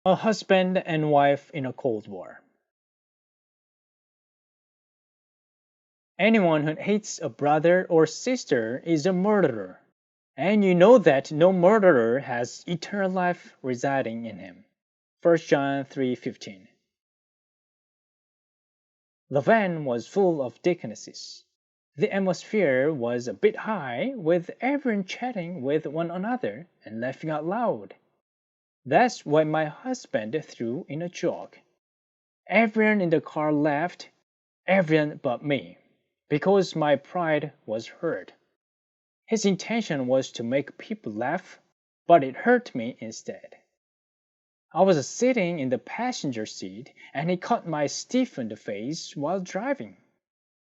A husband and wife in a Cold War. Anyone who hates a brother or sister is a murderer, and you know that no murderer has eternal life residing in him. 1 John 3:15. The van was full of deaconesses. The atmosphere was a bit high, with everyone chatting with one another and laughing out loud. That's why my husband threw in a joke. Everyone in the car laughed, everyone but me, because my pride was hurt. His intention was to make people laugh, but it hurt me instead. I was sitting in the passenger seat and he caught my stiffened face while driving.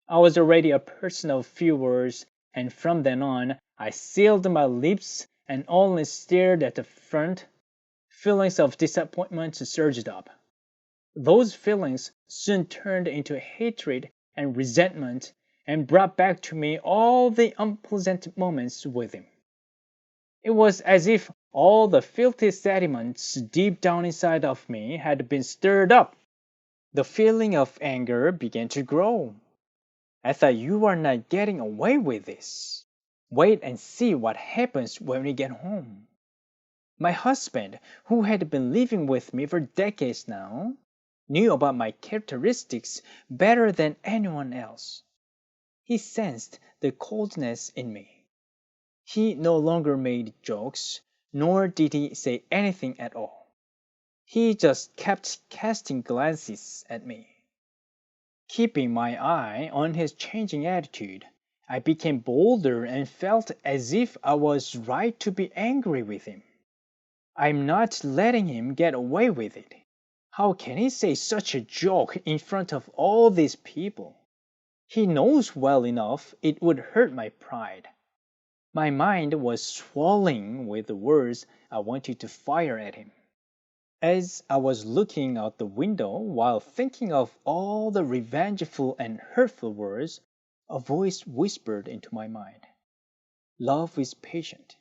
I was already a person of few words, and from then on I sealed my lips and only stared at the front. Feelings of disappointment surged up. Those feelings soon turned into hatred and resentment and brought back to me all the unpleasant moments with him. It was as if all the filthy sediments deep down inside of me had been stirred up. The feeling of anger began to grow. I thought, you are not getting away with this. Wait and see what happens when we get home. My husband, who had been living with me for decades now, knew about my characteristics better than anyone else. He sensed the coldness in me. He no longer made jokes, nor did he say anything at all. He just kept casting glances at me. Keeping my eye on his changing attitude, I became bolder and felt as if I was right to be angry with him. I'm not letting him get away with it. How can he say such a joke in front of all these people? He knows well enough it would hurt my pride. My mind was swelling with the words I wanted to fire at him. As I was looking out the window while thinking of all the revengeful and hurtful words, a voice whispered into my mind. Love is patient.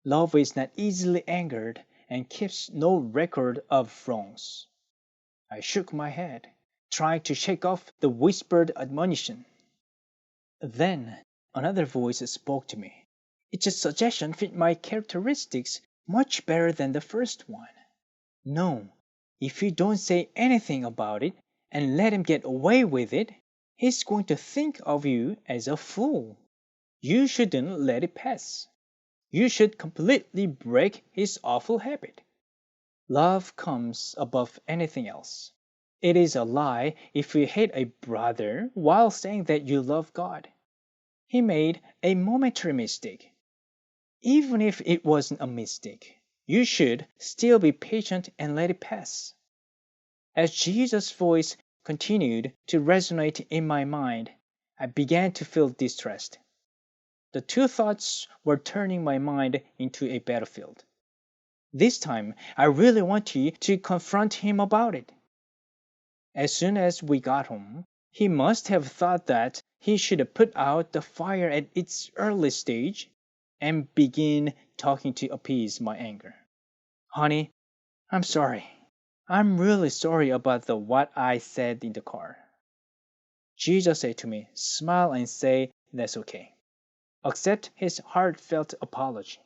Love is not easily angered and keeps no record of wrongs. I shook my head, trying to shake off the whispered admonition. Then another voice spoke to me. Its suggestion fit my characteristics much better than the first one. No, if you don't say anything about it and let him get away with it, he's going to think of you as a fool. You shouldn't let it pass. You should completely break his awful habit. Love comes above anything else. It is a lie if you hate a brother while saying that you love God. He made a momentary mistake. Even if it wasn't a mistake, you should still be patient and let it pass. As Jesus' voice continued to resonate in my mind, I began to feel distressed. The two thoughts were turning my mind into a battlefield. This time, I really wanted to confront him about it. As soon as we got home, he must have thought that he should put out the fire at its early stage and begin talking to appease my anger. Honey, I'm sorry. I'm really sorry about what I said in the car. Jesus said to me, smile and say that's okay. Accept his heartfelt apology.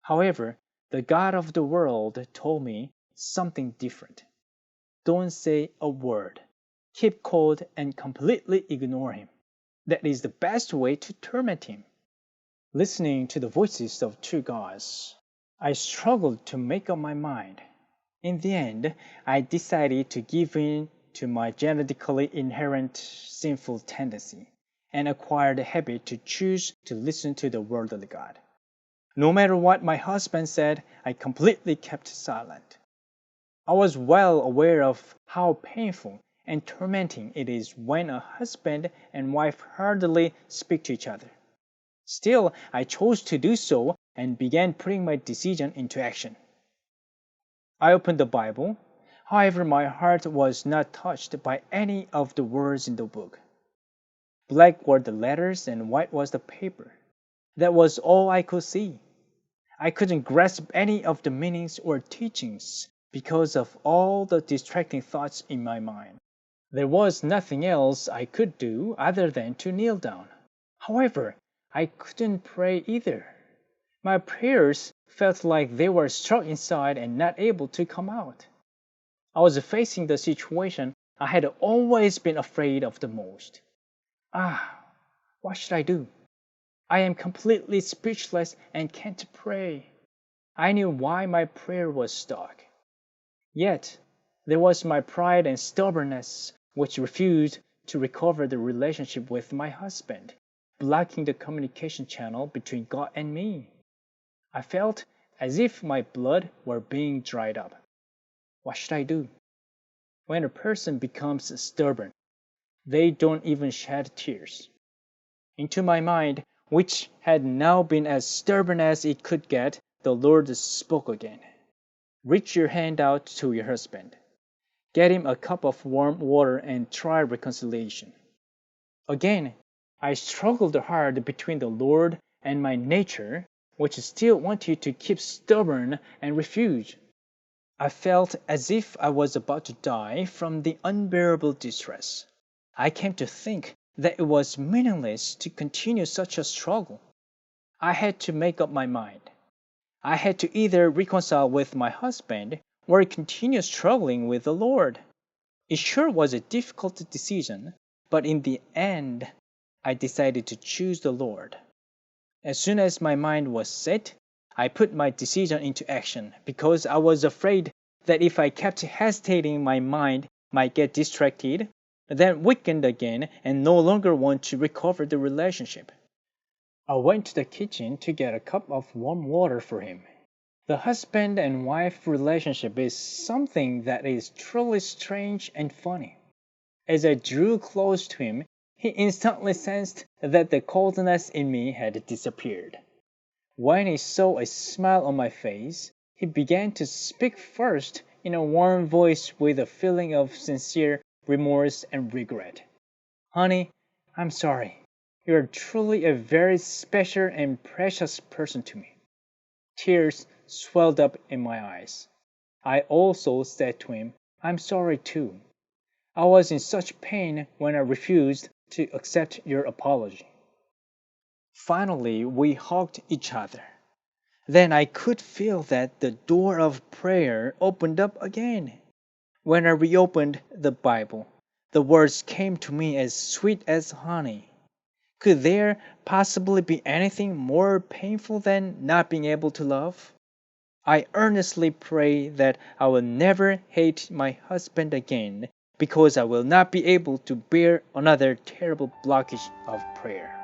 However, the God of the world told me something different. Don't say a word. Keep cold and completely ignore him. That is the best way to torment him. Listening to the voices of two gods, I struggled to make up my mind. In the end, I decided to give in to my genetically inherent sinful tendency and acquire the habit to choose to listen to the word of God. No matter what my husband said, I completely kept silent. I was well aware of how painful and tormenting it is when a husband and wife hardly speak to each other. Still, I chose to do so and began putting my decision into action. I opened the Bible. However, my heart was not touched by any of the words in the book. Black were the letters and white was the paper. That was all I could see. I couldn't grasp any of the meanings or teachings because of all the distracting thoughts in my mind. There was nothing else I could do other than to kneel down. However, I couldn't pray either. My prayers felt like they were stuck inside and not able to come out. I was facing the situation I had always been afraid of the most. What should I do? I am completely speechless and can't pray. I knew why my prayer was stuck. Yet, there was my pride and stubbornness which refused to recover the relationship with my husband, blocking the communication channel between God and me. I felt as if my blood were being dried up. What should I do? When a person becomes stubborn, they don't even shed tears. Into my mind, which had now been as stubborn as it could get, the Lord spoke again. Reach your hand out to your husband. Get him a cup of warm water and try reconciliation. Again, I struggled hard between the Lord and my nature, which still wanted to keep stubborn and refuse. I felt as if I was about to die from the unbearable distress. I came to think that it was meaningless to continue such a struggle. I had to make up my mind. I had to either reconcile with my husband or continue struggling with the Lord. It sure was a difficult decision, but in the end, I decided to choose the Lord. As soon as my mind was set, I put my decision into action because I was afraid that if I kept hesitating, my mind might get distracted, then weakened again and no longer want to recover the relationship. I went to the kitchen to get a cup of warm water for him. The husband and wife relationship is something that is truly strange and funny. As I drew close to him, he instantly sensed that the coldness in me had disappeared. When he saw a smile on my face, he began to speak first in a warm voice with a feeling of sincere remorse and regret. Honey, I'm sorry. You're truly a very special and precious person to me. Tears swelled up in my eyes. I also said to him, I'm sorry too. I was in such pain when I refused to accept your apology. Finally, we hugged each other. Then I could feel that the door of prayer opened up again. When I reopened the Bible, the words came to me as sweet as honey. Could there possibly be anything more painful than not being able to love? I earnestly pray that I will never hate my husband again because I will not be able to bear another terrible blockage of prayer.